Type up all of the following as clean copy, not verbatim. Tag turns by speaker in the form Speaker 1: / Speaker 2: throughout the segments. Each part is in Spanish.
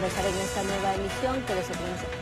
Speaker 1: por estar en esta nueva emisión. Quédese con nosotros.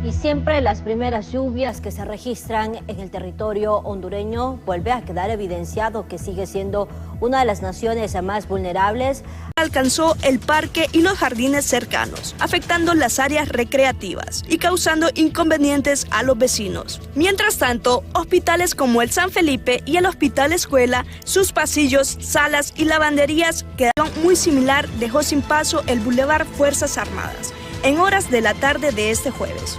Speaker 1: Y siempre las primeras lluvias que se registran en el territorio hondureño vuelve a quedar evidenciado que sigue siendo una de las naciones más vulnerables.
Speaker 2: Alcanzó el parque y los jardines cercanos, afectando las áreas recreativas y causando inconvenientes a los vecinos. Mientras tanto, hospitales como el San Felipe y el Hospital Escuela, sus pasillos, salas y lavanderías quedaron muy similar, dejó sin paso el Boulevard Fuerzas Armadas en horas de la tarde de este jueves.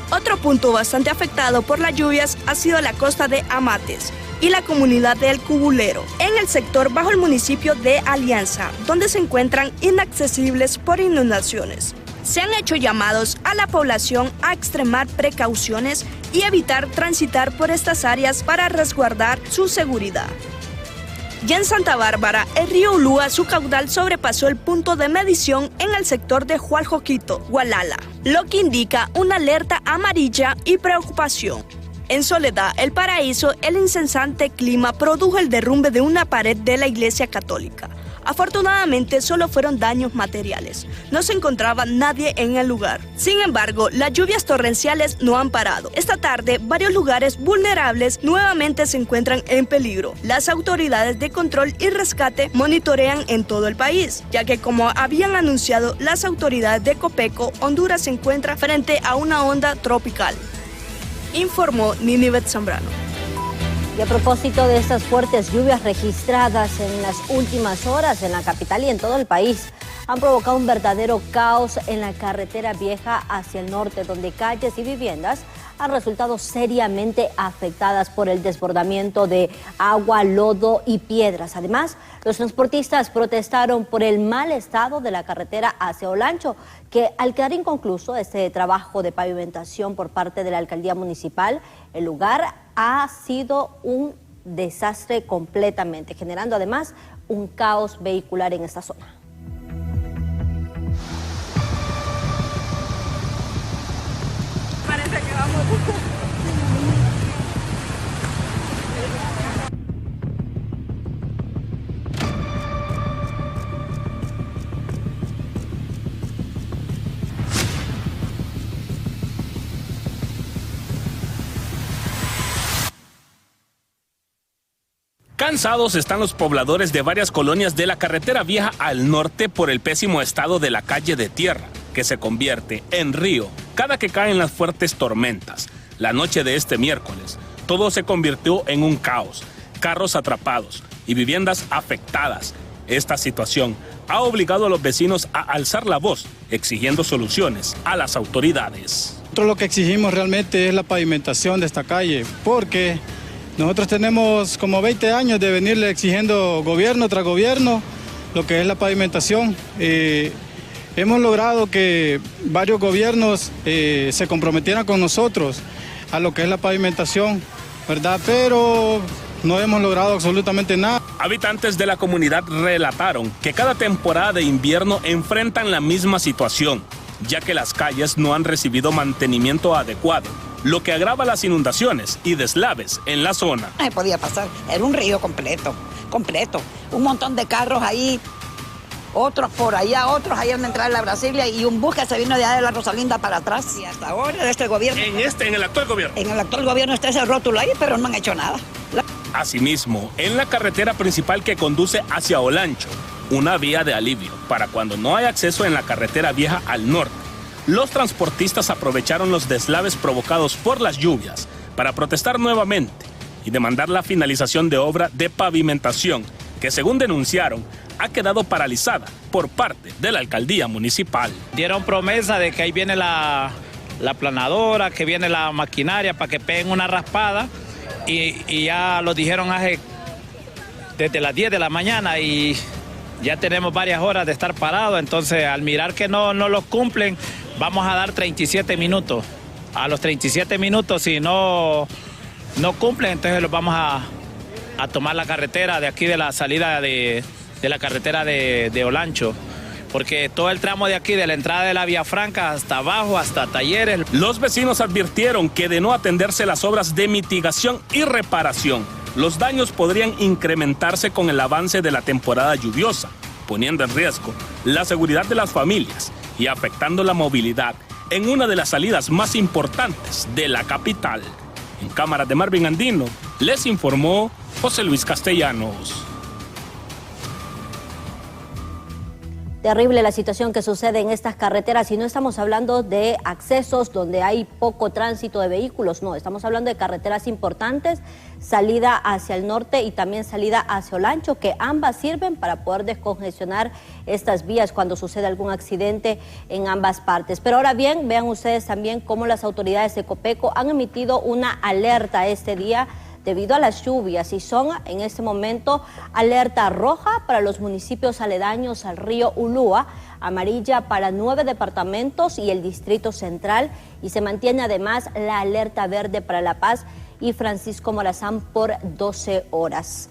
Speaker 2: Otro punto bastante afectado por las lluvias ha sido la costa de Amates y la comunidad de El Cubulero, en el sector bajo el municipio de Alianza, donde se encuentran inaccesibles por inundaciones. Se han hecho llamados a la población a extremar precauciones y evitar transitar por estas áreas para resguardar su seguridad. Y en Santa Bárbara, el río Ulúa, su caudal sobrepasó el punto de medición en el sector de Hualjoquito, Gualala, lo que indica una alerta amarilla y preocupación. En Soledad, El Paraíso, el incesante clima produjo el derrumbe de una pared de la Iglesia Católica. Afortunadamente, solo fueron daños materiales. No se encontraba nadie en el lugar. Sin embargo, las lluvias torrenciales no han parado. Esta tarde, varios lugares vulnerables nuevamente se encuentran en peligro. Las autoridades de control y rescate monitorean en todo el país, ya que como habían anunciado las autoridades de Copeco, Honduras se encuentra frente a una onda tropical. Informó Ninivet Zambrano.
Speaker 1: Y a propósito de estas fuertes lluvias registradas en las últimas horas en la capital y en todo el país, han provocado un verdadero caos en la carretera vieja hacia el norte, donde calles y viviendas han resultado seriamente afectadas por el desbordamiento de agua, lodo y piedras. Además, los transportistas protestaron por el mal estado de la carretera hacia Olancho, que al quedar inconcluso este trabajo de pavimentación por parte de la alcaldía municipal, el lugar ha sido un desastre completamente, generando además un caos vehicular en esta zona.
Speaker 3: Parece que vamos.
Speaker 4: Cansados están los pobladores de varias colonias de la carretera vieja al norte por el pésimo estado de la calle de tierra, que se convierte en río cada que caen las fuertes tormentas. La noche de este miércoles, todo se convirtió en un caos, carros atrapados y viviendas afectadas. Esta situación ha obligado a los vecinos a alzar la voz, exigiendo soluciones a las autoridades.
Speaker 5: Nosotros lo que exigimos realmente es la pavimentación de esta calle, porque nosotros tenemos como 20 años de venirle exigiendo gobierno tras gobierno lo que es la pavimentación. Hemos logrado que varios gobiernos se comprometieran con nosotros a lo que es la pavimentación, ¿verdad? Pero no hemos logrado absolutamente nada.
Speaker 4: Habitantes de la comunidad relataron que cada temporada de invierno enfrentan la misma situación, ya que las calles no han recibido mantenimiento adecuado, lo que agrava las inundaciones y deslaves en la zona.
Speaker 6: No se podía pasar, era un río completo, un montón de carros ahí, otros por allá, otros allá donde entrar a la Brasilia y un bus que se vino de allá de la Rosalinda para atrás. Y hasta ahora de este gobierno.
Speaker 4: En el actual gobierno.
Speaker 6: En el actual gobierno está ese rótulo ahí, pero no han hecho nada.
Speaker 4: Asimismo, en la carretera principal que conduce hacia Olancho, una vía de alivio para cuando no hay acceso en la carretera vieja al norte, los transportistas aprovecharon los deslaves provocados por las lluvias para protestar nuevamente y demandar la finalización de obra de pavimentación que, según denunciaron, ha quedado paralizada por parte de la alcaldía municipal.
Speaker 7: Dieron promesa de que ahí viene la planadora, que viene la maquinaria para que peguen una raspada y ya lo dijeron desde las 10 de la mañana y ya tenemos varias horas de estar parados, entonces al mirar que no los cumplen, vamos a dar 37 minutos. A los 37 minutos, si no cumplen, entonces los vamos a tomar la carretera de aquí de la salida de la carretera de Olancho, porque todo el tramo de aquí, de la entrada de la Vía Franca hasta abajo, hasta Talleres.
Speaker 4: Los vecinos advirtieron que de no atenderse las obras de mitigación y reparación, los daños podrían incrementarse con el avance de la temporada lluviosa, poniendo en riesgo la seguridad de las familias y afectando la movilidad en una de las salidas más importantes de la capital. En cámara de Marvin Andino, les informó José Luis Castellanos.
Speaker 1: Terrible la situación que sucede en estas carreteras y no estamos hablando de accesos donde hay poco tránsito de vehículos, no, estamos hablando de carreteras importantes, salida hacia el norte y también salida hacia Olancho, que ambas sirven para poder descongestionar estas vías cuando sucede algún accidente en ambas partes. Pero ahora bien, vean ustedes también cómo las autoridades de Copeco han emitido una alerta este día debido a las lluvias y son en este momento alerta roja para los municipios aledaños al río Ulúa, amarilla para 9 departamentos y el Distrito Central, y se mantiene además la alerta verde para La Paz y Francisco Morazán por 12 horas.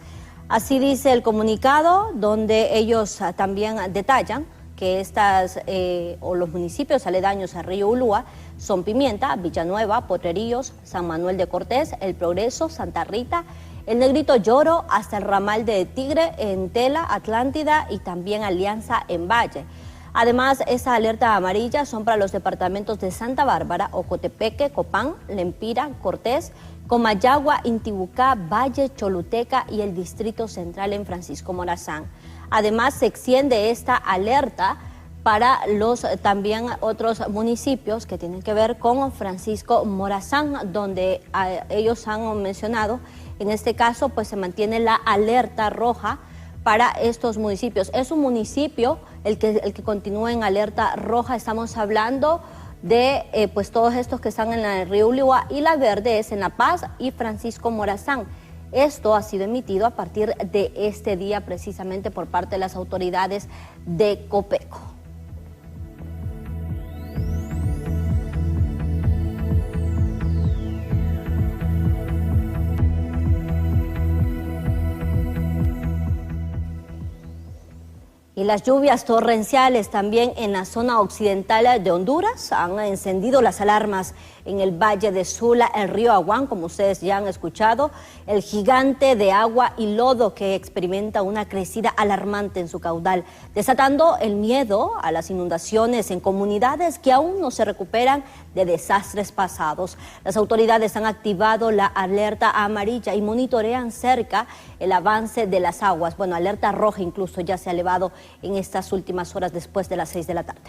Speaker 1: Así dice el comunicado, donde ellos también detallan que los municipios aledaños al río Ulúa son Pimienta, Villanueva, Potrerillos, San Manuel de Cortés, El Progreso, Santa Rita, El Negrito Lloro, hasta el ramal de Tigre, en Tela, Atlántida y también Alianza en Valle. Además, esa alerta amarilla son para los departamentos de Santa Bárbara, Ocotepeque, Copán, Lempira, Cortés, Comayagua, Intibucá, Valle, Choluteca y el Distrito Central en Francisco Morazán. Además, se extiende esta alerta para los también otros municipios que tienen que ver con Francisco Morazán, donde ellos han mencionado, en este caso, pues se mantiene la alerta roja para estos municipios. Es un municipio el que continúa en alerta roja. Estamos hablando de pues todos estos que están en el río Ulúa, y la verde es en La Paz y Francisco Morazán. Esto ha sido emitido a partir de este día precisamente por parte de las autoridades de Copeco. Y las lluvias torrenciales también en la zona occidental de Honduras han encendido las alarmas en el Valle de Sula, el río Aguán, como ustedes ya han escuchado, el gigante de agua y lodo que experimenta una crecida alarmante en su caudal, desatando el miedo a las inundaciones en comunidades que aún no se recuperan de desastres pasados. Las autoridades han activado la alerta amarilla y monitorean cerca el avance de las aguas. Bueno, alerta roja incluso ya se ha elevado en estas últimas horas después de las 6 de la tarde.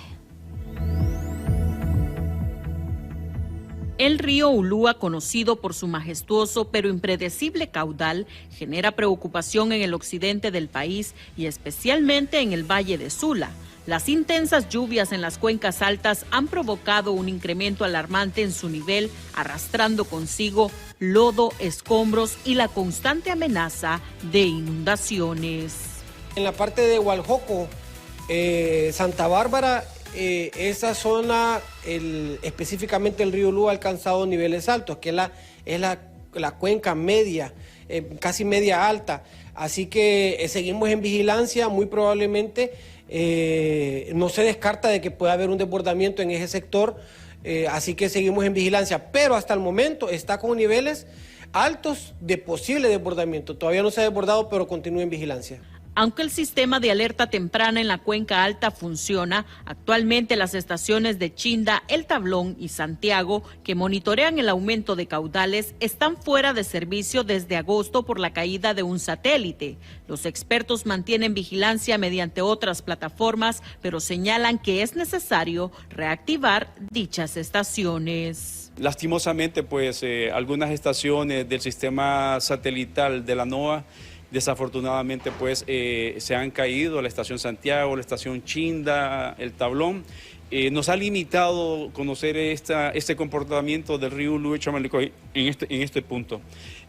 Speaker 8: El río Ulúa, conocido por su majestuoso pero impredecible caudal, genera preocupación en el occidente del país y especialmente en el Valle de Sula. Las intensas lluvias en las cuencas altas han provocado un incremento alarmante en su nivel, arrastrando consigo lodo, escombros y la constante amenaza de inundaciones.
Speaker 9: En la parte de Hualjoco, Santa Bárbara, esa zona, específicamente el río Ulúa, ha alcanzado niveles altos, que es la cuenca media, casi media alta. Así que seguimos en vigilancia, muy probablemente no se descarta de que pueda haber un desbordamiento en ese sector, así que seguimos en vigilancia, pero hasta el momento está con niveles altos de posible desbordamiento. Todavía no se ha desbordado, pero continúa en vigilancia.
Speaker 8: Aunque el sistema de alerta temprana en la cuenca alta funciona, actualmente las estaciones de Chinda, El Tablón y Santiago, que monitorean el aumento de caudales, están fuera de servicio desde agosto por la caída de un satélite. Los expertos mantienen vigilancia mediante otras plataformas, pero señalan que es necesario reactivar dichas estaciones.
Speaker 10: Lastimosamente, pues algunas estaciones del sistema satelital de la NOAA desafortunadamente pues se han caído, la estación Santiago, la estación Chinda, El Tablón. Nos ha limitado conocer este comportamiento del río Ulúa y Chamalicoy en este punto.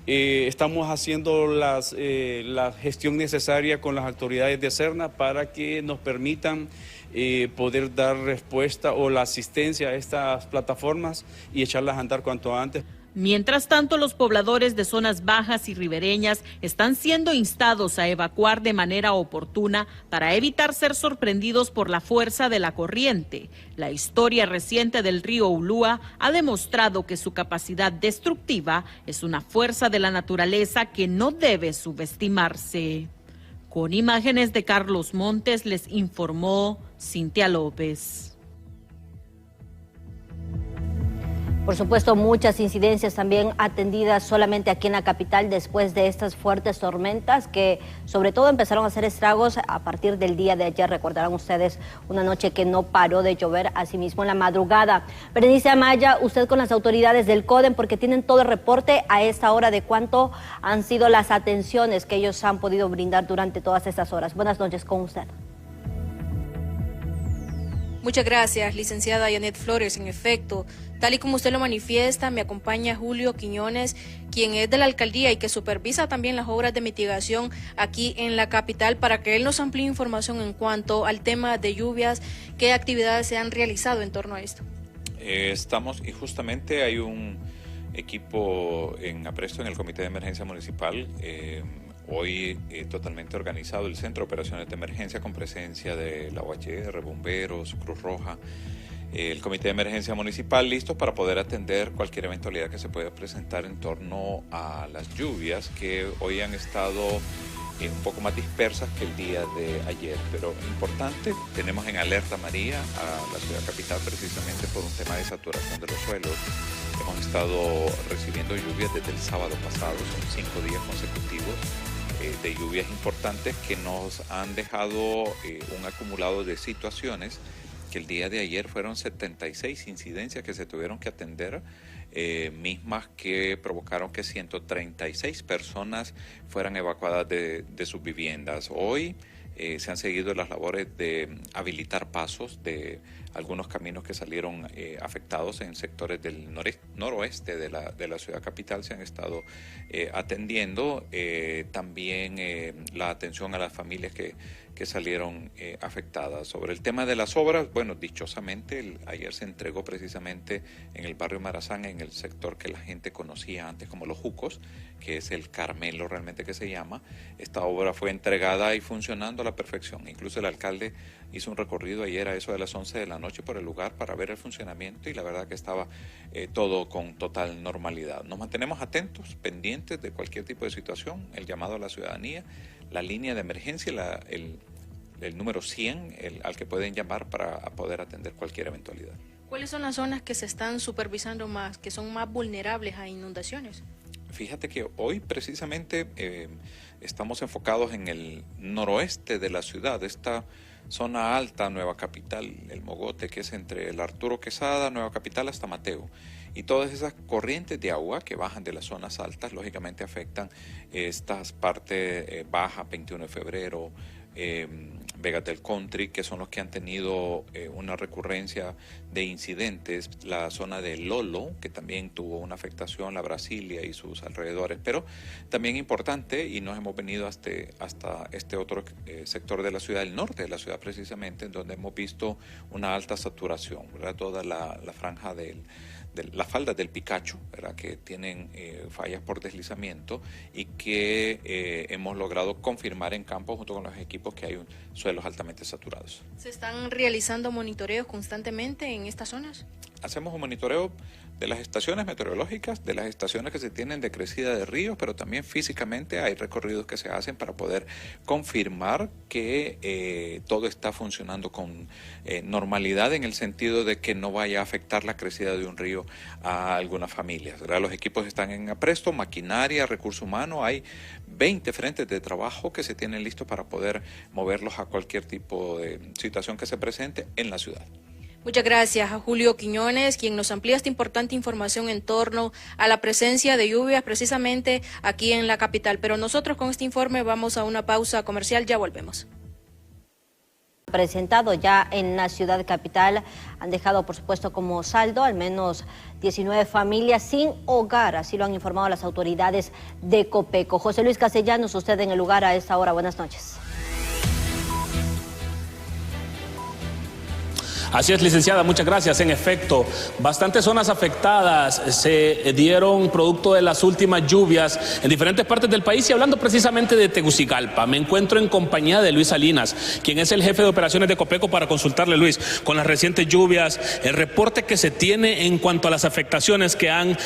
Speaker 10: Estamos haciendo la gestión necesaria con las autoridades de Serna para que nos permitan poder dar respuesta o la asistencia a estas plataformas y echarlas a andar cuanto antes.
Speaker 8: Mientras tanto, los pobladores de zonas bajas y ribereñas están siendo instados a evacuar de manera oportuna para evitar ser sorprendidos por la fuerza de la corriente. La historia reciente del río Ulúa ha demostrado que su capacidad destructiva es una fuerza de la naturaleza que no debe subestimarse. Con imágenes de Carlos Montes les informó Cintia López.
Speaker 1: Por supuesto, muchas incidencias también atendidas solamente aquí en la capital después de estas fuertes tormentas que sobre todo empezaron a hacer estragos a partir del día de ayer. Recordarán ustedes una noche que no paró de llover, asimismo en la madrugada. Berenice Amaya, usted con las autoridades del CODEM, porque tienen todo el reporte a esta hora de cuánto han sido las atenciones que ellos han podido brindar durante todas estas horas. Buenas noches con usted.
Speaker 11: Muchas gracias, licenciada Janet Flores. En efecto, tal y como usted lo manifiesta, me acompaña Julio Quiñones, quien es de la alcaldía y que supervisa también las obras de mitigación aquí en la capital, para que él nos amplíe información en cuanto al tema de lluvias, qué actividades se han realizado en torno a esto.
Speaker 12: Estamos, y justamente hay un equipo en apresto en el Comité de Emergencia Municipal, hoy totalmente organizado el Centro de Operaciones de Emergencia con presencia de la UHR, bomberos, Cruz Roja, el Comité de Emergencia Municipal listos para poder atender cualquier eventualidad que se pueda presentar en torno a las lluvias que hoy han estado un poco más dispersas que el día de ayer, pero importante, tenemos en alerta amarilla a la ciudad capital precisamente por un tema de saturación de los suelos. Hemos estado recibiendo lluvias desde el sábado pasado, son 5 días consecutivos de lluvias importantes que nos han dejado un acumulado de situaciones que el día de ayer fueron 76 incidencias que se tuvieron que atender, mismas que provocaron que 136 personas fueran evacuadas de sus viviendas. Hoy se han seguido las labores de habilitar pasos de algunos caminos que salieron afectados en sectores del noroeste de la ciudad capital. Se han estado atendiendo también la atención a las familias que salieron afectadas. Sobre el tema de las obras, bueno, dichosamente ayer se entregó precisamente en el barrio Marazán, en el sector que la gente conocía antes como Los Jucos, que es el Carmelo realmente que se llama. Esta obra fue entregada y funcionando a la perfección. Incluso el alcalde hizo un recorrido ayer a eso de las 11 de la noche por el lugar para ver el funcionamiento y la verdad que estaba todo con total normalidad. Nos mantenemos atentos, pendientes de cualquier tipo de situación, el llamado a la ciudadanía, la línea de emergencia, el número 100 al que pueden llamar para poder atender cualquier eventualidad.
Speaker 11: ¿Cuáles son las zonas que se están supervisando más, que son más vulnerables a inundaciones?
Speaker 12: Fíjate que hoy precisamente estamos enfocados en el noroeste de la ciudad, esta zona alta, Nueva Capital, el Mogote, que es entre el Arturo Quesada, Nueva Capital hasta Mateo. Y todas esas corrientes de agua que bajan de las zonas altas, lógicamente afectan estas partes bajas, 21 de febrero, Vegas del Country, que son los que han tenido una recurrencia de incidentes, la zona de Lolo, que también tuvo una afectación, la Brasilia y sus alrededores, pero también importante, y nos hemos venido hasta este otro sector de la ciudad, el norte de la ciudad precisamente, en donde hemos visto una alta saturación, ¿verdad? Toda la franja del las faldas del Picacho, ¿verdad?, que tienen fallas por deslizamiento y que hemos logrado confirmar en campo junto con los equipos que hay suelos altamente saturados.
Speaker 11: ¿Se están realizando monitoreos constantemente en estas zonas?
Speaker 12: Hacemos un monitoreo de las estaciones meteorológicas, de las estaciones que se tienen de crecida de ríos, pero también físicamente hay recorridos que se hacen para poder confirmar que todo está funcionando con normalidad, en el sentido de que no vaya a afectar la crecida de un río a algunas familias, ¿verdad? Los equipos están en apresto, maquinaria, recurso humano, hay 20 frentes de trabajo que se tienen listos para poder moverlos a cualquier tipo de situación que se presente en la ciudad.
Speaker 11: Muchas gracias a Julio Quiñones, quien nos amplía esta importante información en torno a la presencia de lluvias precisamente aquí en la capital. Pero nosotros con este informe vamos a una pausa comercial, ya volvemos.
Speaker 1: Presentado ya en la ciudad capital, han dejado por supuesto como saldo al menos 19 familias sin hogar, así lo han informado las autoridades de Copeco. José Luis Castellanos, usted en el lugar a esta hora, buenas noches.
Speaker 4: Así es, licenciada, muchas gracias. En efecto, bastantes zonas afectadas se dieron producto de las últimas lluvias en diferentes partes del país, y hablando precisamente de Tegucigalpa, me encuentro en compañía de Luis Salinas, quien es el jefe de operaciones de Copeco, para consultarle, Luis, con las recientes lluvias, el reporte que se tiene en cuanto a las afectaciones que han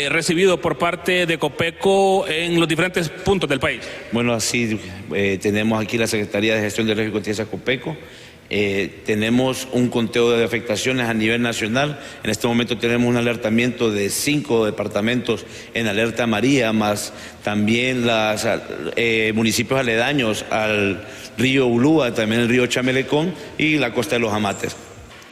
Speaker 4: recibido por parte de Copeco en los diferentes puntos del país.
Speaker 13: Bueno, así tenemos aquí la Secretaría de Gestión de Riesgo y Contingencia Copeco. Tenemos un conteo de afectaciones a nivel nacional. En este momento tenemos un alertamiento de 5 departamentos en alerta amarilla, más también los municipios aledaños al río Ulúa, también el río Chamelecón y la costa de los Amates.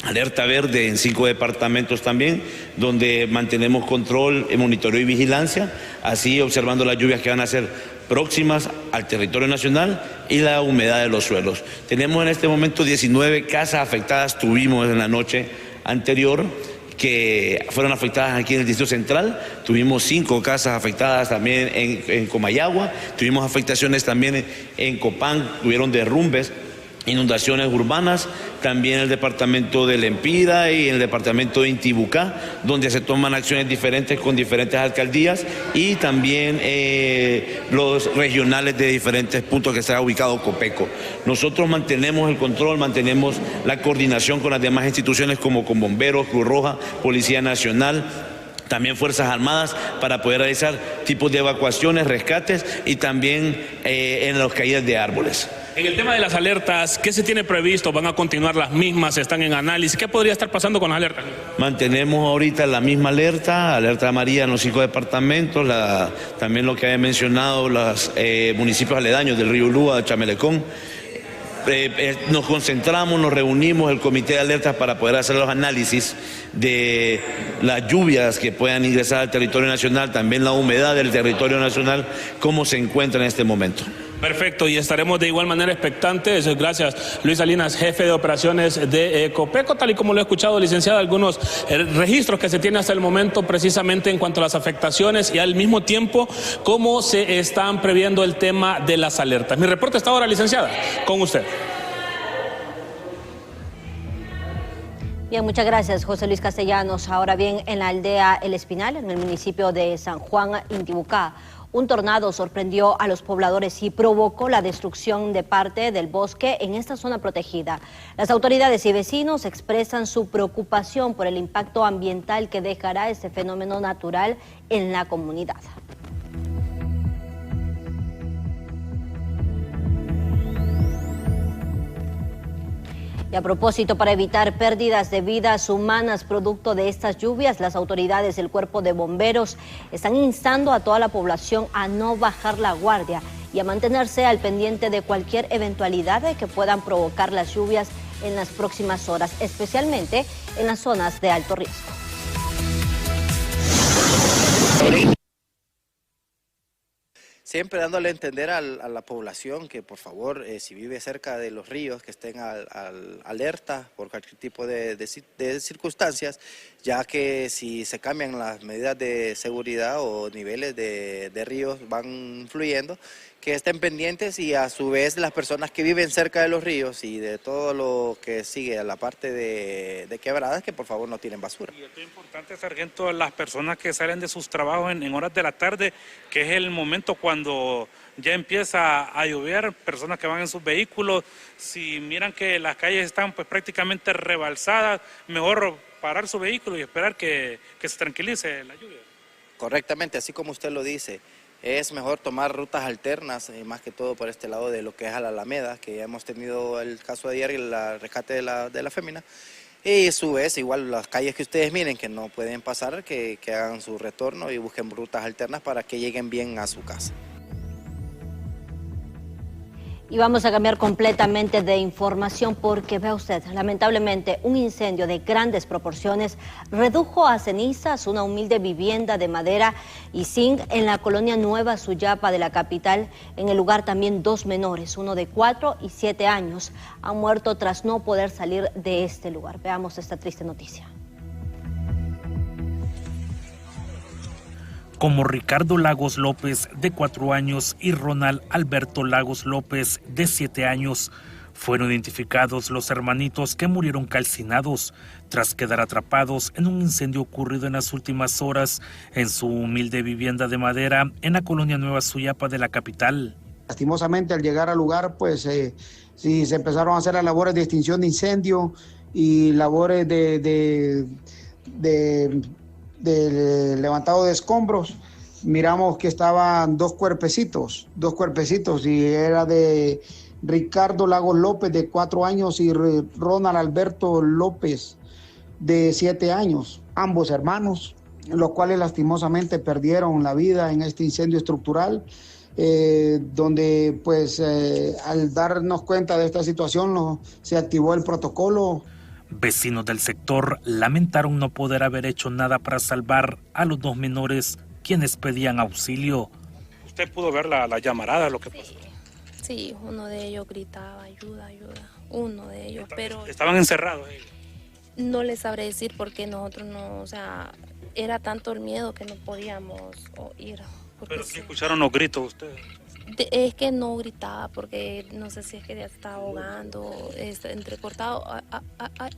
Speaker 13: Alerta verde en 5 departamentos también, donde mantenemos control, monitoreo y vigilancia, así observando las lluvias que van a ser próximas al territorio nacional y la humedad de los suelos. Tenemos en este momento 19 casas afectadas, tuvimos en la noche anterior, que fueron afectadas aquí en el Distrito Central, tuvimos 5 casas afectadas también en Comayagua, tuvimos afectaciones también en Copán, tuvieron derrumbes, inundaciones urbanas, también en el departamento de Lempira y en el departamento de Intibucá, donde se toman acciones diferentes con diferentes alcaldías, y también los regionales de diferentes puntos que está ubicado Copeco. Nosotros mantenemos el control, mantenemos la coordinación con las demás instituciones como con Bomberos, Cruz Roja, Policía Nacional, también Fuerzas Armadas, para poder realizar tipos de evacuaciones, rescates y también en las caídas de árboles.
Speaker 4: En el tema de las alertas, ¿qué se tiene previsto? ¿Van a continuar las mismas? ¿Están en análisis? ¿Qué podría estar pasando con las alertas?
Speaker 13: Mantenemos ahorita la misma alerta amarilla en los 5 departamentos, también lo que había mencionado, los municipios aledaños del río Ulúa, Chamelecón. Nos concentramos, nos reunimos, el comité de alertas, para poder hacer los análisis de las lluvias que puedan ingresar al territorio nacional, también la humedad del territorio nacional, cómo se encuentra en este momento.
Speaker 4: Perfecto, y estaremos de igual manera expectantes. Gracias, Luis Salinas, jefe de operaciones de Copeco. Tal y como lo he escuchado, licenciada, algunos registros que se tienen hasta el momento precisamente en cuanto a las afectaciones, y al mismo tiempo cómo se están previendo el tema de las alertas. Mi reporte está ahora, licenciada, con usted.
Speaker 1: Bien, muchas gracias, José Luis Castellanos. Ahora bien, en la aldea El Espinal, en el municipio de San Juan, Intibucá, un tornado sorprendió a los pobladores y provocó la destrucción de parte del bosque en esta zona protegida. Las autoridades y vecinos expresan su preocupación por el impacto ambiental que dejará este fenómeno natural en la comunidad. Y a propósito, para evitar pérdidas de vidas humanas producto de estas lluvias, las autoridades del Cuerpo de Bomberos están instando a toda la población a no bajar la guardia y a mantenerse al pendiente de cualquier eventualidad que puedan provocar las lluvias en las próximas horas, especialmente en las zonas de alto riesgo.
Speaker 14: Siempre dándole a entender a la población que, por favor, si vive cerca de los ríos, que estén alerta por cualquier tipo de circunstancias, ya que si se cambian las medidas de seguridad o niveles de ríos van fluyendo, que estén pendientes, y a su vez las personas que viven cerca de los ríos y de todo lo que sigue a la parte de quebradas, que por favor no tiren basura.
Speaker 15: Y esto es importante, sargento, las personas que salen de sus trabajos en horas de la tarde, que es el momento cuando ya empieza a llover, personas que van en sus vehículos, si miran que las calles están pues prácticamente rebalsadas, mejor parar su vehículo y esperar que se tranquilice la lluvia.
Speaker 14: Correctamente, así como usted lo dice. Es mejor tomar rutas alternas, más que todo por este lado de lo que es a la Alameda, que ya hemos tenido el caso de ayer y el rescate de la fémina. Y a su vez, igual las calles que ustedes miren que no pueden pasar, que hagan su retorno y busquen rutas alternas para que lleguen bien a su casa.
Speaker 1: Y vamos a cambiar completamente de información porque, vea usted, lamentablemente un incendio de grandes proporciones redujo a cenizas una humilde vivienda de madera y zinc en la colonia Nueva Suyapa de la capital. En el lugar también 2 menores, uno de 4 y 7 años, han muerto tras no poder salir de este lugar. Veamos esta triste noticia.
Speaker 16: Como Ricardo Lagos López, de 4 años, y Ronald Alberto Lagos López, de 7 años. Fueron identificados los hermanitos que murieron calcinados tras quedar atrapados en un incendio ocurrido en las últimas horas en su humilde vivienda de madera en la colonia Nueva Suyapa de la capital.
Speaker 17: Lastimosamente, al llegar al lugar, pues sí, se empezaron a hacer las labores de extinción de incendio y labores de levantado de escombros. Miramos que estaban dos cuerpecitos y era de Ricardo Lagos López de 4 años y Ronald Alberto López de 7 años, ambos hermanos, los cuales lastimosamente perdieron la vida en este incendio estructural, donde pues al darnos cuenta de esta situación se activó el protocolo.
Speaker 16: Vecinos del sector lamentaron no poder haber hecho nada para salvar a los 2 menores, quienes pedían auxilio.
Speaker 15: ¿Usted pudo ver la llamarada, lo que pasó?
Speaker 18: Sí, uno de ellos gritaba, ayuda, ayuda, uno de ellos, pero...
Speaker 15: ¿Estaban encerrados ellos?
Speaker 18: No les sabré decir porque nosotros no, o sea, era tanto el miedo que no podíamos ir.
Speaker 15: ¿Pero sí escucharon los gritos ustedes?
Speaker 18: Es que no gritaba porque no sé si es que ya estaba ahogando, entrecortado,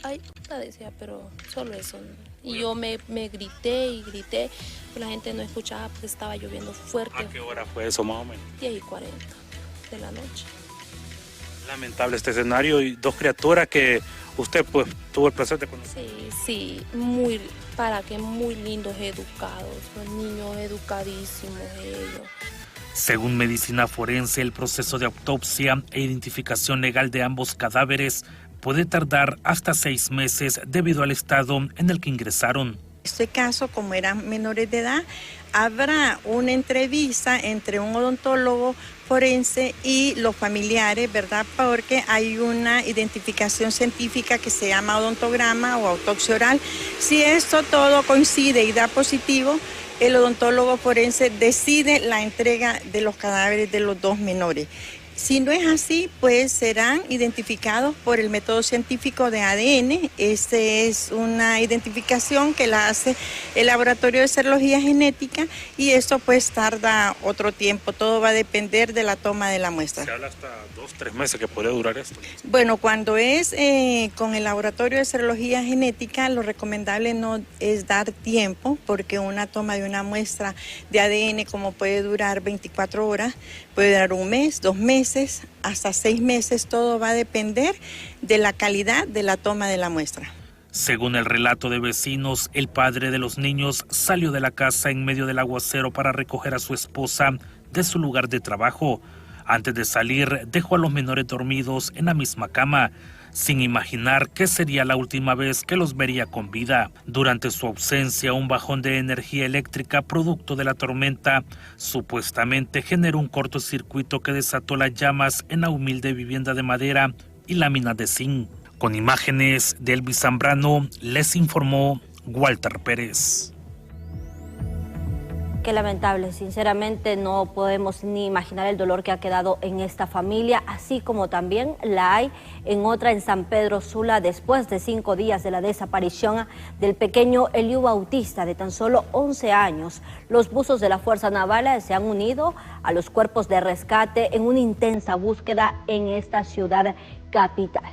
Speaker 18: ay, decía, pero solo eso. Y yo me grité y grité, pero la gente no escuchaba porque estaba lloviendo fuerte.
Speaker 15: ¿A qué hora fue eso más o menos?
Speaker 18: 10:40 de la noche.
Speaker 15: Lamentable este escenario y 2 criaturas que usted pues tuvo el placer de conocer.
Speaker 18: Sí, muy lindos, educados, los niños educadísimos ellos.
Speaker 16: Según medicina forense, el proceso de autopsia e identificación legal de ambos cadáveres puede tardar hasta 6 meses debido al estado en el que ingresaron.
Speaker 19: En este caso, como eran menores de edad, habrá una entrevista entre un odontólogo forense y los familiares, ¿verdad? Porque hay una identificación científica que se llama odontograma o autopsia oral. Si esto todo coincide y da positivo, el odontólogo forense decide la entrega de los cadáveres de los 2 menores. Si no es así, pues serán identificados por el método científico de ADN. Esta es una identificación que la hace el laboratorio de serología genética y esto pues tarda otro tiempo. Todo va a depender de la toma de la muestra.
Speaker 15: Se habla hasta 2-3 meses que podría durar esto.
Speaker 19: Bueno, cuando es con el laboratorio de serología genética, lo recomendable no es dar tiempo porque una toma de una muestra de ADN como puede durar 24 horas, puede durar 1 mes, 2 meses, hasta 6 meses, todo va a depender de la calidad de la toma de la muestra.
Speaker 16: Según el relato de vecinos, el padre de los niños salió de la casa en medio del aguacero para recoger a su esposa de su lugar de trabajo. Antes de salir, dejó a los menores dormidos en la misma cama, sin imaginar que sería la última vez que los vería con vida. Durante su ausencia, un bajón de energía eléctrica producto de la tormenta supuestamente generó un cortocircuito que desató las llamas en la humilde vivienda de madera y láminas de zinc. Con imágenes de Elvis Zambrano, les informó Walter Pérez.
Speaker 1: Qué lamentable, sinceramente no podemos ni imaginar el dolor que ha quedado en esta familia, así como también la hay en otra en San Pedro Sula, después de 5 días de la desaparición del pequeño Eliu Bautista de tan solo 11 años. Los buzos de la Fuerza Naval se han unido a los cuerpos de rescate en una intensa búsqueda en esta ciudad capital.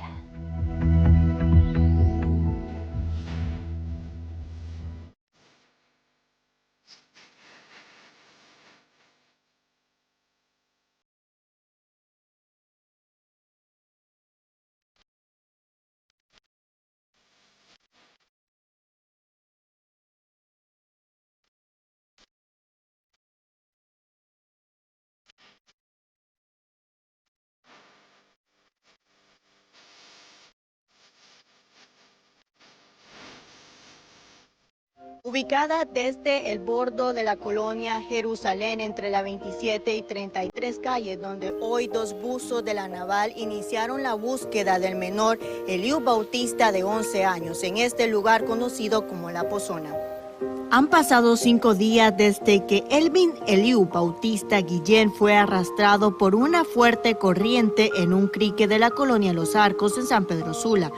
Speaker 20: Ubicada desde el bordo de la colonia Jerusalén entre la 27 y 33 calles, donde hoy 2 buzos de la Naval iniciaron la búsqueda del menor Eliu Bautista de 11 años en este lugar conocido como La Pozona. Han pasado 5 días desde que Elvin Eliu Bautista Guillén fue arrastrado por una fuerte corriente en un crique de la colonia Los Arcos en San Pedro Sula.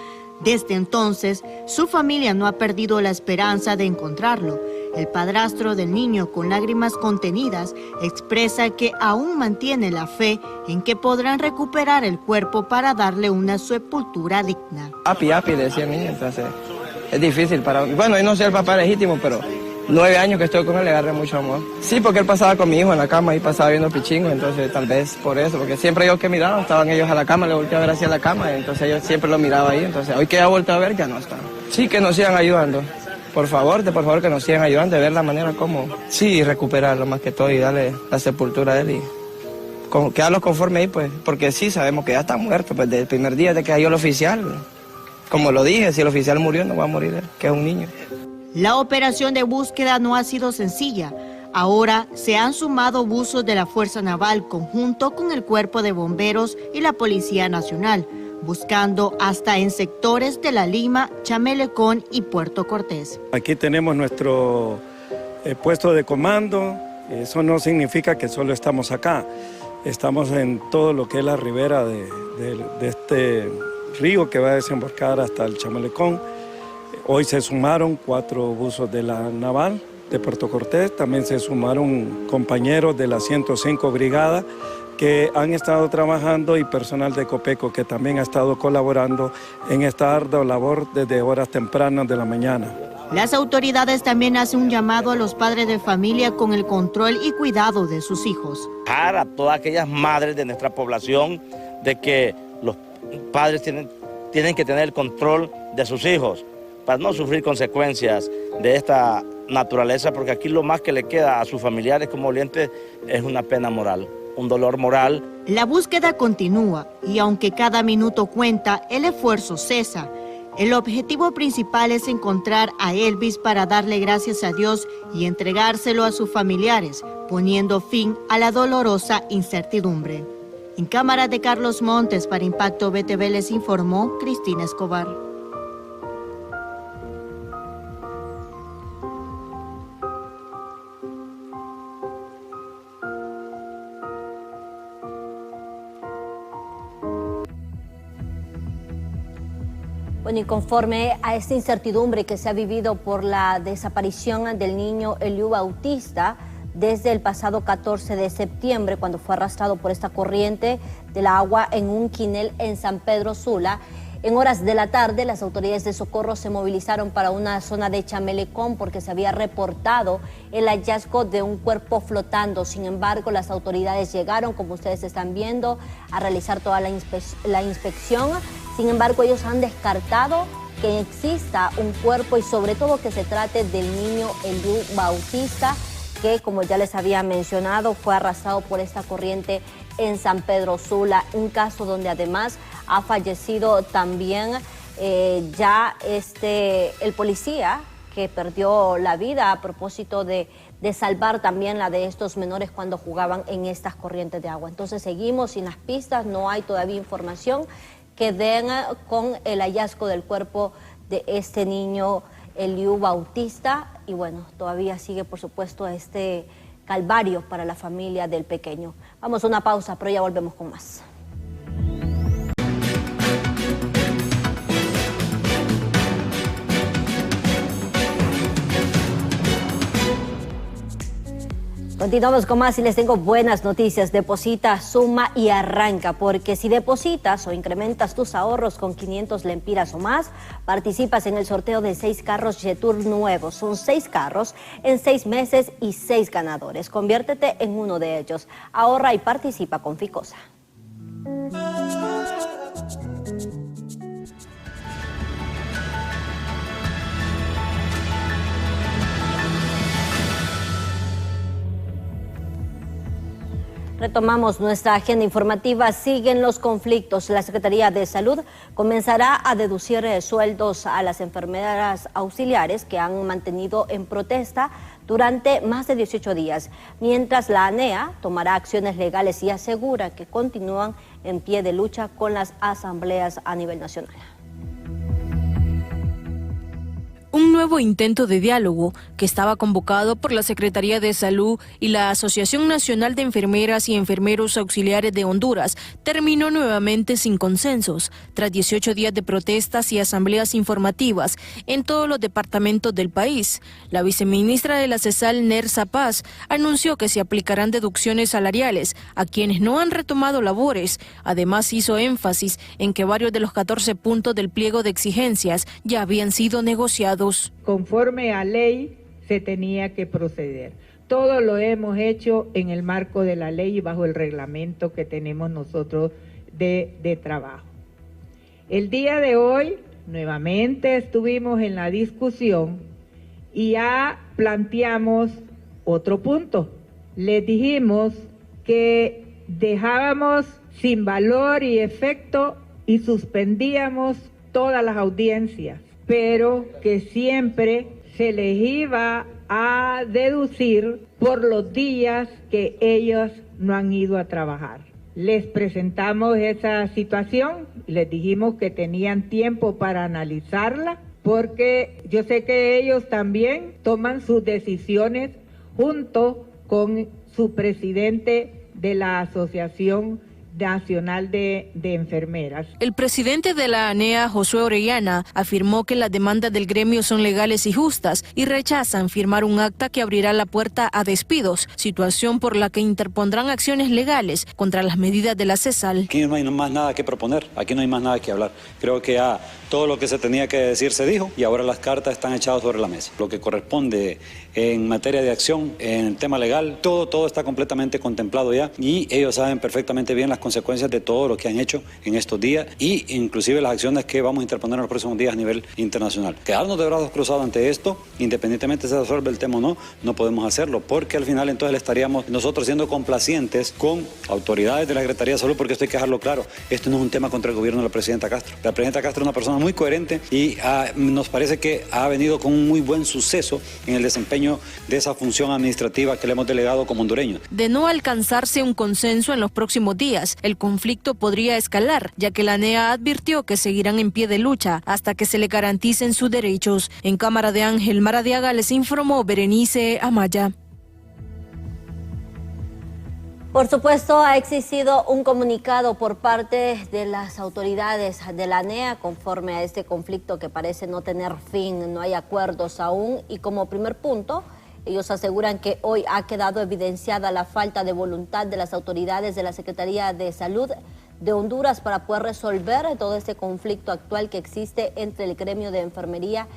Speaker 20: Desde entonces, su familia no ha perdido la esperanza de encontrarlo. El padrastro del niño, con lágrimas contenidas, expresa que aún mantiene la fe en que podrán recuperar el cuerpo para darle una sepultura digna.
Speaker 21: Api, decía mi niño, entonces es difícil para... Bueno, yo no soy el papá legítimo, pero 9 años que estoy con él, le agarré mucho amor. Sí, porque él pasaba con mi hijo en la cama y pasaba viendo Pichingo, entonces tal vez por eso, porque siempre yo que miraba, estaban ellos a la cama, le volteaba a ver hacia la cama, entonces yo siempre lo miraba ahí, entonces hoy que ya volteado a ver, ya no está. Sí, que nos sigan ayudando, por favor que nos sigan ayudando, de ver la manera como, sí, recuperarlo más que todo y darle la sepultura a él y quedarlo conforme ahí, pues, porque sí, sabemos que ya está muerto, pues desde el primer día de que cayó el oficial, como lo dije, si el oficial murió, no va a morir él, que es un niño.
Speaker 20: La operación de búsqueda no ha sido sencilla. Ahora se han sumado buzos de la Fuerza Naval conjunto con el Cuerpo de Bomberos y la Policía Nacional, buscando hasta en sectores de La Lima, Chamelecón y Puerto Cortés.
Speaker 22: Aquí tenemos nuestro puesto de comando. Eso no significa que solo estamos acá. Estamos en todo lo que es la ribera de este río que va a desembocar hasta el Chamelecón. Hoy se sumaron 4 buzos de la Naval de Puerto Cortés, también se sumaron compañeros de la 105 Brigada que han estado trabajando y personal de Copeco que también ha estado colaborando en esta ardua labor desde horas tempranas de la mañana.
Speaker 20: Las autoridades también hacen un llamado a los padres de familia con el control y cuidado de sus hijos.
Speaker 23: A todas aquellas madres de nuestra población de que los padres tienen que tener el control de sus hijos, para no sufrir consecuencias de esta naturaleza, porque aquí lo más que le queda a sus familiares como olientes es una pena moral, un dolor moral.
Speaker 20: La búsqueda continúa y aunque cada minuto cuenta, el esfuerzo cesa. El objetivo principal es encontrar a Elvis para darle gracias a Dios y entregárselo a sus familiares, poniendo fin a la dolorosa incertidumbre. En cámara de Carlos Montes para Impacto BTV les informó Cristina Escobar.
Speaker 1: Bueno, y conforme a esta incertidumbre que se ha vivido por la desaparición del niño Eliu Bautista desde el pasado 14 de septiembre, cuando fue arrastrado por esta corriente del agua en un quinel en San Pedro Sula, en horas de la tarde las autoridades de socorro se movilizaron para una zona de Chamelecón porque se había reportado el hallazgo de un cuerpo flotando. Sin embargo, las autoridades llegaron, como ustedes están viendo, a realizar toda la inspección. Sin embargo, ellos han descartado que exista un cuerpo y sobre todo que se trate del niño Eliu Bautista, que como ya les había mencionado, fue arrastrado por esta corriente en San Pedro Sula, un caso donde además ha fallecido también el policía que perdió la vida a propósito de salvar también la de estos menores cuando jugaban en estas corrientes de agua. Entonces seguimos sin las pistas, no hay todavía información que den con el hallazgo del cuerpo de este niño Eliu Bautista y bueno, todavía sigue por supuesto este calvario para la familia del pequeño. Vamos a una pausa, pero ya volvemos con más. Continuamos con más y les tengo buenas noticias. Deposita, suma y arranca, porque si depositas o incrementas tus ahorros con 500 lempiras o más, participas en el sorteo de 6 carros Jetour nuevos. Son 6 carros en 6 meses y 6 ganadores. Conviértete en uno de ellos. Ahorra y participa con Ficosa. Retomamos nuestra agenda informativa. Siguen los conflictos. La Secretaría de Salud comenzará a deducir sueldos a las enfermeras auxiliares que han mantenido en protesta durante más de 18 días, mientras la ANEA tomará acciones legales y asegura que continúan en pie de lucha con las asambleas a nivel nacional.
Speaker 2: Un nuevo intento de diálogo que estaba convocado por la Secretaría de Salud y la Asociación Nacional de Enfermeras y Enfermeros Auxiliares de Honduras terminó nuevamente sin consensos, tras 18 días de protestas y asambleas informativas en todos los departamentos del país. La viceministra de la CESAL, Nersa Paz, anunció que se aplicarán deducciones salariales a quienes no han retomado labores. Además, hizo énfasis en que varios de los 14 puntos del pliego de exigencias ya habían sido negociados.
Speaker 3: Conforme a ley se tenía que proceder. Todo lo hemos hecho en el marco de la ley y bajo el reglamento que tenemos nosotros de trabajo. El día de hoy nuevamente estuvimos en la discusión y ya planteamos otro punto. Les dijimos que dejábamos sin valor y efecto y suspendíamos todas las audiencias, pero que siempre se les iba a deducir por los días que ellos no han ido a trabajar. Les presentamos esa situación, les dijimos que tenían tiempo para analizarla, porque yo sé que ellos también toman sus decisiones junto con su presidente de la Asociación Nacional de Enfermeras.
Speaker 2: El presidente de la ANEA, Josué Orellana, afirmó que las demandas del gremio son legales y justas y rechazan firmar un acta que abrirá la puerta a despidos, situación por la que interpondrán acciones legales contra las medidas de la CESAL.
Speaker 5: Aquí no hay más nada que proponer, aquí no hay más nada que hablar. Creo que ya todo lo que se tenía que decir se dijo y ahora las cartas están echadas sobre la mesa. Lo que corresponde en materia de acción, en el tema legal, todo está completamente contemplado ya y ellos saben perfectamente bien las consecuencias de todo lo que han hecho en estos días y inclusive las acciones que vamos a interponer en los próximos días a nivel internacional. Quedarnos de brazos cruzados ante esto, independientemente si se resuelve el tema o no, no podemos hacerlo, porque al final entonces estaríamos nosotros siendo complacientes con autoridades de la Secretaría de Salud, porque esto hay que dejarlo claro, esto no es un tema contra el gobierno de la presidenta Castro. La presidenta Castro es una persona muy coherente y nos parece que ha venido con un muy buen suceso en el desempeño de esa función administrativa que le hemos delegado como hondureños.
Speaker 2: De no alcanzarse un consenso en los próximos días, el conflicto podría escalar, ya que la ANEA advirtió que seguirán en pie de lucha hasta que se le garanticen sus derechos. En Cámara de Ángel Maradiaga les informó Berenice Amaya.
Speaker 1: Por supuesto, ha existido un comunicado por parte de las autoridades de la ANEA conforme a este conflicto que parece no tener fin, no hay acuerdos aún, y como primer punto, ellos aseguran que hoy ha quedado evidenciada la falta de voluntad de las autoridades de la Secretaría de Salud de Honduras para poder resolver todo este conflicto actual que existe entre el gremio de enfermería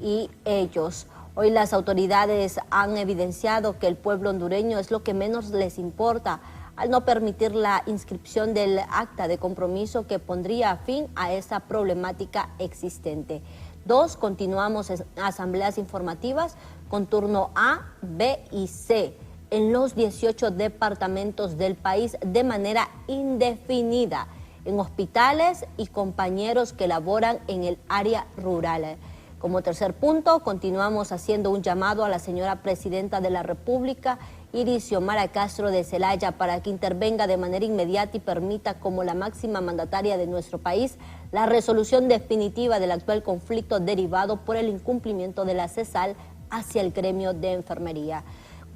Speaker 1: y ellos. Hoy las autoridades han evidenciado que el pueblo hondureño es lo que menos les importa al no permitir la inscripción del acta de compromiso que pondría fin a esa problemática existente. 2, continuamos en asambleas informativas con turno A, B y C en los 18 departamentos del país de manera indefinida, en hospitales y compañeros que laboran en el área rural. Como tercer punto, continuamos haciendo un llamado a la señora Presidenta de la República, Iris Xiomara Castro de Celaya, para que intervenga de manera inmediata y permita, como la máxima mandataria de nuestro país, la resolución definitiva del actual conflicto derivado por el incumplimiento de la CESAL hacia el gremio de enfermería.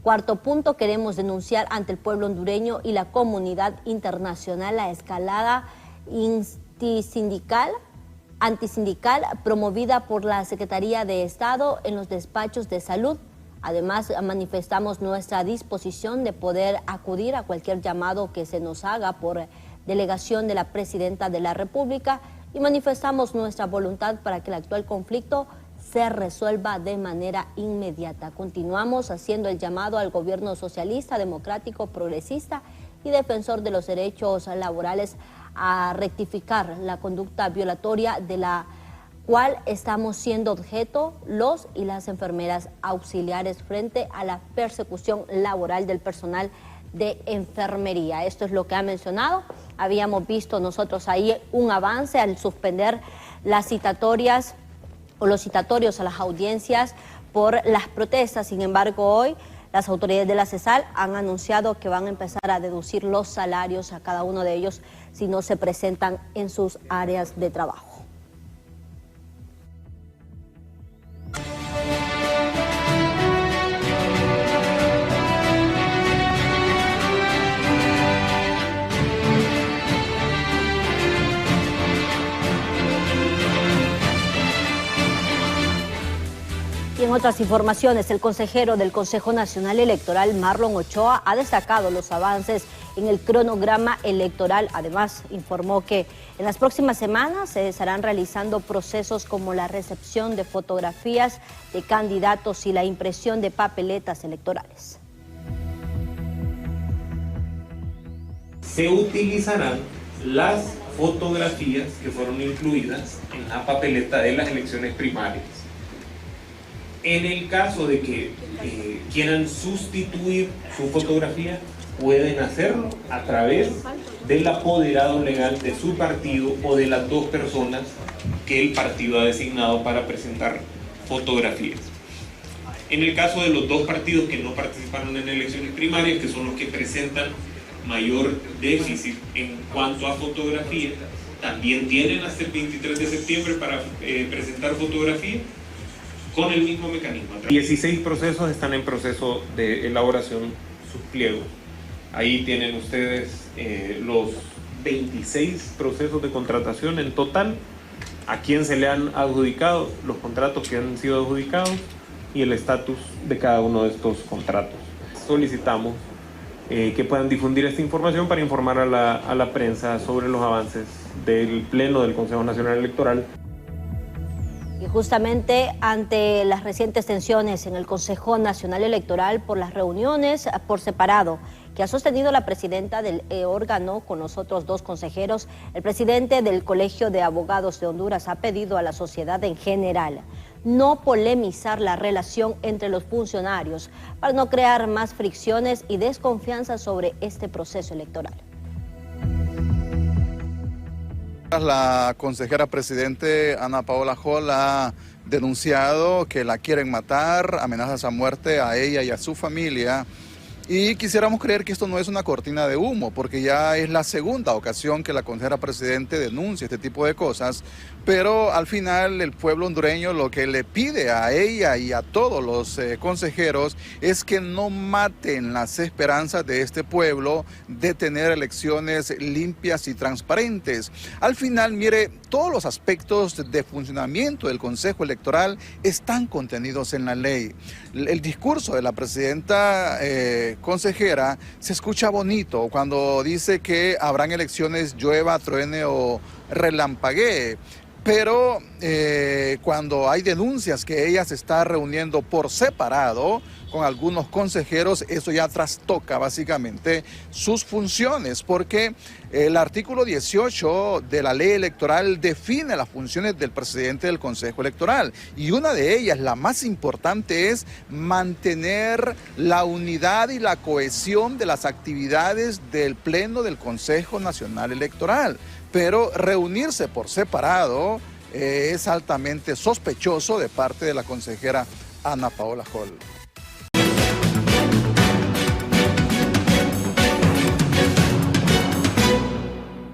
Speaker 1: Cuarto punto, queremos denunciar ante el pueblo hondureño y la comunidad internacional la escalada antisindical promovida por la Secretaría de Estado en los despachos de salud. Además, manifestamos nuestra disposición de poder acudir a cualquier llamado que se nos haga por delegación de la Presidenta de la República y manifestamos nuestra voluntad para que el actual conflicto se resuelva de manera inmediata. Continuamos haciendo el llamado al gobierno socialista, democrático, progresista y defensor de los derechos laborales a rectificar la conducta violatoria de la cual estamos siendo objeto los y las enfermeras auxiliares frente a la persecución laboral del personal de enfermería. Esto es lo que ha mencionado. Habíamos visto nosotros ahí un avance al suspender las citatorias o los citatorios a las audiencias por las protestas. Sin embargo, hoy las autoridades de la CESAL han anunciado que van a empezar a deducir los salarios a cada uno de ellos si no se presentan en sus áreas de trabajo. Y en otras informaciones, el consejero del Consejo Nacional Electoral, Marlon Ochoa, ha destacado los avances en el cronograma electoral. Además, informó que en las próximas semanas se estarán realizando procesos como la recepción de fotografías de candidatos y la impresión de papeletas electorales.
Speaker 6: Se utilizarán las fotografías que fueron incluidas en la papeleta de las elecciones primarias. En el caso de que quieran sustituir su fotografía, pueden hacerlo a través del apoderado legal de su partido o de las dos personas que el partido ha designado para presentar fotografías. En el caso de los dos partidos que no participaron en elecciones primarias, que son los que presentan mayor déficit en cuanto a fotografía, también tienen hasta el 23 de septiembre para presentar fotografía, con el mismo mecanismo. 16 procesos están en proceso de elaboración sus pliegos. Ahí tienen ustedes los 26 procesos de contratación en total, a quién se le han adjudicado los contratos que han sido adjudicados y el estatus de cada uno de estos contratos. Solicitamos que puedan difundir esta información para informar a la prensa sobre los avances del Pleno del Consejo Nacional Electoral.
Speaker 1: Y justamente ante las recientes tensiones en el Consejo Nacional Electoral por las reuniones por separado que ha sostenido la presidenta del órgano con los otros dos consejeros, el presidente del Colegio de Abogados de Honduras ha pedido a la sociedad en general no polemizar la relación entre los funcionarios para no crear más fricciones y desconfianza sobre este proceso electoral.
Speaker 7: La consejera presidente Ana Paola Hall ha denunciado que la quieren matar, amenazas a muerte a ella y a su familia. Y quisiéramos creer que esto no es una cortina de humo, porque ya es la segunda ocasión que la consejera presidente denuncia este tipo de cosas, pero al final el pueblo hondureño lo que le pide a ella y a todos los consejeros es que no maten las esperanzas de este pueblo de tener elecciones limpias y transparentes. Al final, mire, todos los aspectos de funcionamiento del Consejo Electoral están contenidos en la ley. El discurso de la presidenta consejera se escucha bonito cuando dice que habrán elecciones llueva, truene o relampaguee. Pero cuando hay denuncias que ella se está reuniendo por separado con algunos consejeros, eso ya trastoca básicamente sus funciones, porque el artículo 18 de la ley electoral define las funciones del presidente del Consejo Electoral y una de ellas, la más importante, es mantener la unidad y la cohesión de las actividades del Pleno del Consejo Nacional Electoral. Pero reunirse por separado es altamente sospechoso de parte de la consejera Ana Paola Hall.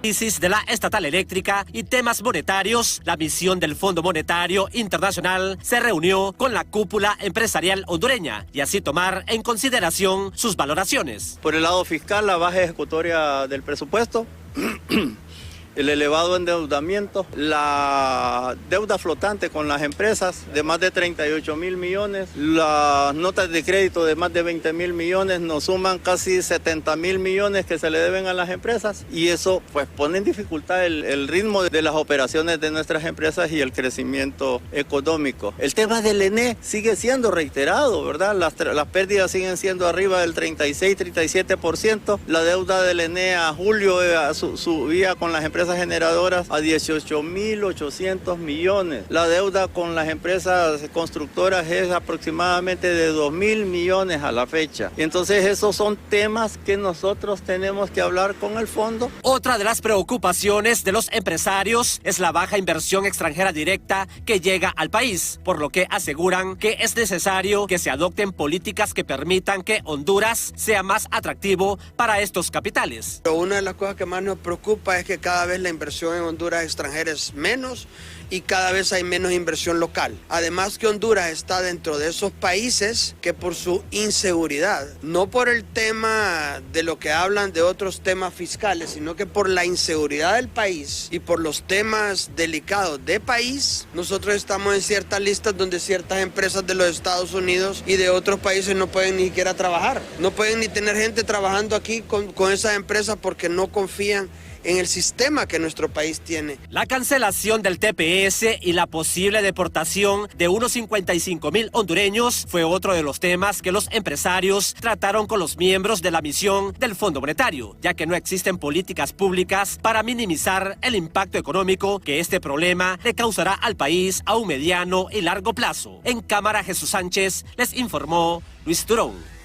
Speaker 8: Crisis de la estatal eléctrica y temas monetarios, la misión del Fondo Monetario Internacional se reunió con la cúpula empresarial hondureña y así tomar en consideración sus valoraciones.
Speaker 9: Por el lado fiscal, la baja ejecutoria del presupuesto, el elevado endeudamiento, la deuda flotante con las empresas de más de 38.000 millones, las notas de crédito de más de 20.000 millones, nos suman casi 70.000 millones que se le deben a las empresas y eso pues pone en dificultad el ritmo de las operaciones de nuestras empresas y el crecimiento económico. El tema del ENE sigue siendo reiterado, ¿verdad? Las pérdidas siguen siendo arriba del 36-37%, la deuda del ENE a julio subía con las empresas generadoras a 18.800 millones. La deuda con las empresas constructoras es aproximadamente de 2.000 millones a la fecha. Entonces esos son temas que nosotros tenemos que hablar con el fondo.
Speaker 8: Otra de las preocupaciones de los empresarios es la baja inversión extranjera directa que llega al país, por lo que aseguran que es necesario que se adopten políticas que permitan que Honduras sea más atractivo para estos capitales.
Speaker 10: Pero una de las cosas que más nos preocupa es que cada vez la inversión en Honduras extranjera es menos y cada vez hay menos inversión local. Además que Honduras está dentro de esos países que por su inseguridad, no por el tema de lo que hablan de otros temas fiscales, sino que por la inseguridad del país y por los temas delicados de país, nosotros estamos en ciertas listas donde ciertas empresas de los Estados Unidos y de otros países no pueden ni siquiera trabajar. No pueden ni tener gente trabajando aquí con esas empresas porque no confían en el sistema que nuestro país tiene.
Speaker 8: La cancelación del TPS y la posible deportación de unos 55.000 hondureños fue otro de los temas que los empresarios trataron con los miembros de la misión del Fondo Monetario, ya que no existen políticas públicas para minimizar el impacto económico que este problema le causará al país a un mediano y largo plazo. En cámara, Jesús Sánchez les informó Luis Turón.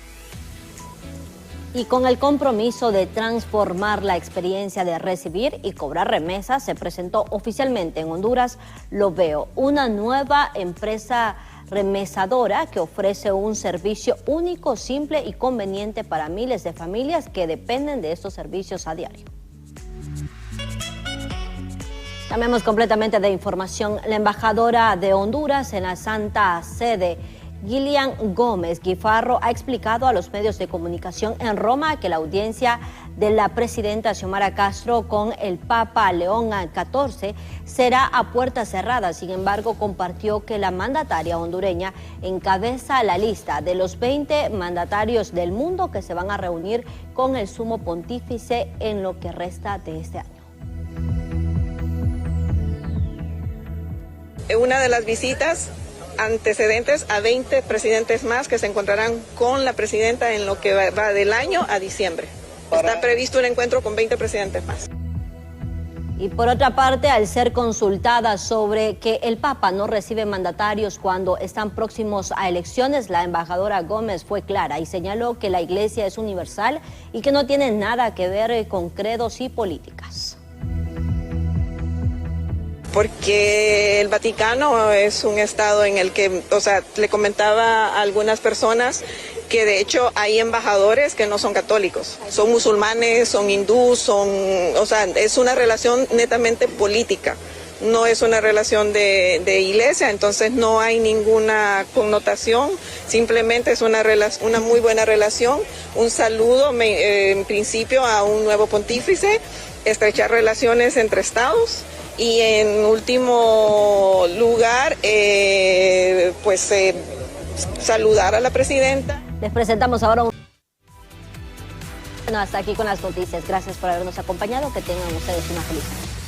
Speaker 1: Y con el compromiso de transformar la experiencia de recibir y cobrar remesas, se presentó oficialmente en Honduras Loveo, una nueva empresa remesadora que ofrece un servicio único, simple y conveniente para miles de familias que dependen de estos servicios a diario. Cambiamos completamente de información. La embajadora de Honduras en la Santa Sede, Gillian Gómez Guifarro, ha explicado a los medios de comunicación en Roma que la audiencia de la presidenta Xiomara Castro con el Papa León XIV será a puertas cerradas. Sin embargo, compartió que la mandataria hondureña encabeza la lista de los 20 mandatarios del mundo que se van a reunir con el sumo pontífice en lo que resta de este año.
Speaker 24: Una de las visitas antecedentes a 20 presidentes más que se encontrarán con la presidenta en lo que va del año a diciembre. Está previsto un encuentro con 20 presidentes más.
Speaker 1: Y por otra parte, al ser consultada sobre que el Papa no recibe mandatarios cuando están próximos a elecciones, la embajadora Gómez fue clara y señaló que la Iglesia es universal y que no tiene nada que ver con credos y políticas.
Speaker 24: Porque el Vaticano es un estado en el que, le comentaba a algunas personas que de hecho hay embajadores que no son católicos, son musulmanes, son hindús, es una relación netamente política, no es una relación de iglesia, entonces no hay ninguna connotación, simplemente es una muy buena relación, un saludo en principio a un nuevo pontífice, estrechar relaciones entre estados. Y en último lugar, saludar a la presidenta.
Speaker 1: Les presentamos ahora hasta aquí con las noticias. Gracias por habernos acompañado. Que tengan ustedes una feliz noche.